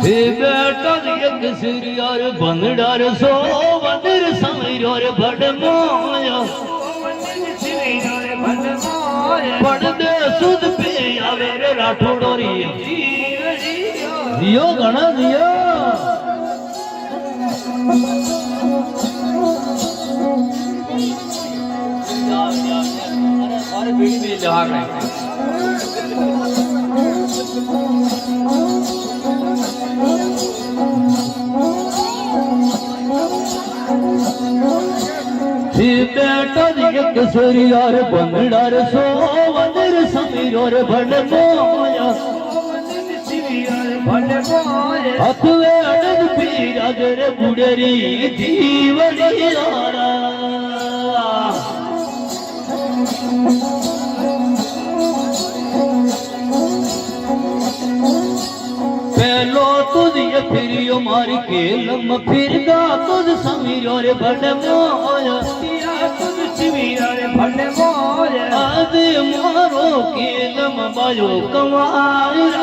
बेटा एक सिरियार बंगड़ार सो वंदर समीर बड़मोया पड़दे सुध पे आवे रे राठौड़ोरी दियो घना दियो और बीड़ी में जहां रहे बेटा एक सिरियार बंगड़ार सो वंदर समीर बड़मोया अथवे अड़द पीरा जरे बुड़री जीवनी यारा पहलो तुझे फिरियो मारी के लम फिरदा तुझ समीर बड़मोया आदे मारो के लम बायो कमारा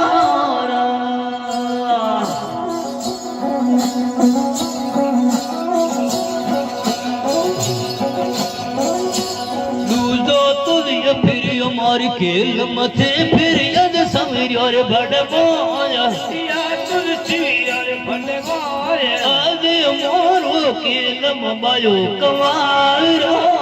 फिर मार के लमथे फिर यद समीर बड़मोया आज मोरो के लम बायो कमारा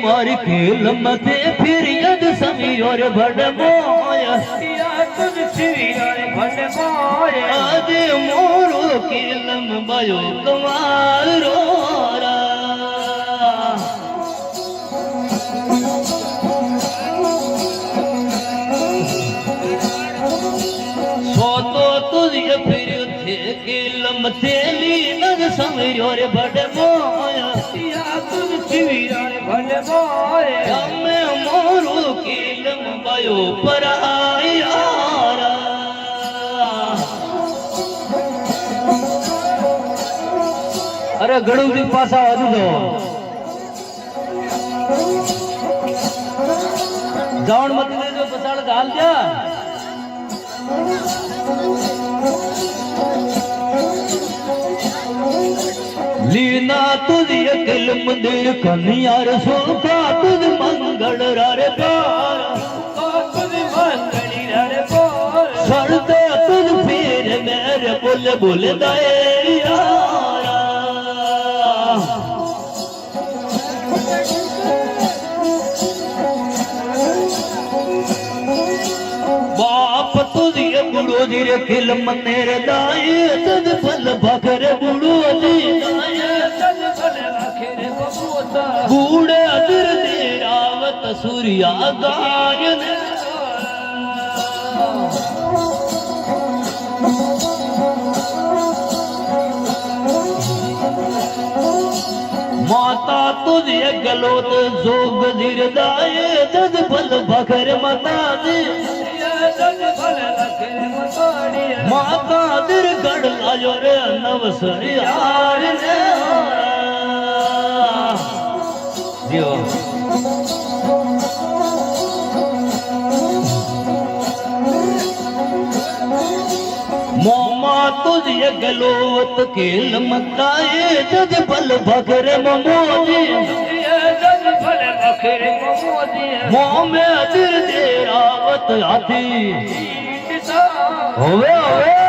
मार के लमथे फिर यद समीर बड़मोया आज मोरो के लम बायो कमारो सोतो तुझे फिर थे के लमथे लीन समीर बड़मोया मोरू की लंबायो पराया अरे गड़ू जी पासा आजू दो जान मत ले जो पसाड़ डाल दिया लीना तुझे अकल मंदिर कन्यार सोफा तुझ मंगल रे पार सरदे तुझ फिर मेरे बोले बोले दाए यारा बाप तुझे बुढ़ो जी रे खिल मनेर दाए तुझ फल भखर बुढ़ो जी बूढ़े अदर दे रावत सूर्या गायन माता तुझे गलोत जोग जिरदाए जद फल भखर मता दे माता दिर गढ़ लायो रे नवसर यार ने मोमा तुझे गलोत के लमताए जद पल भखर ममोजी मोह में अदिर दे आवत आती होवे होवे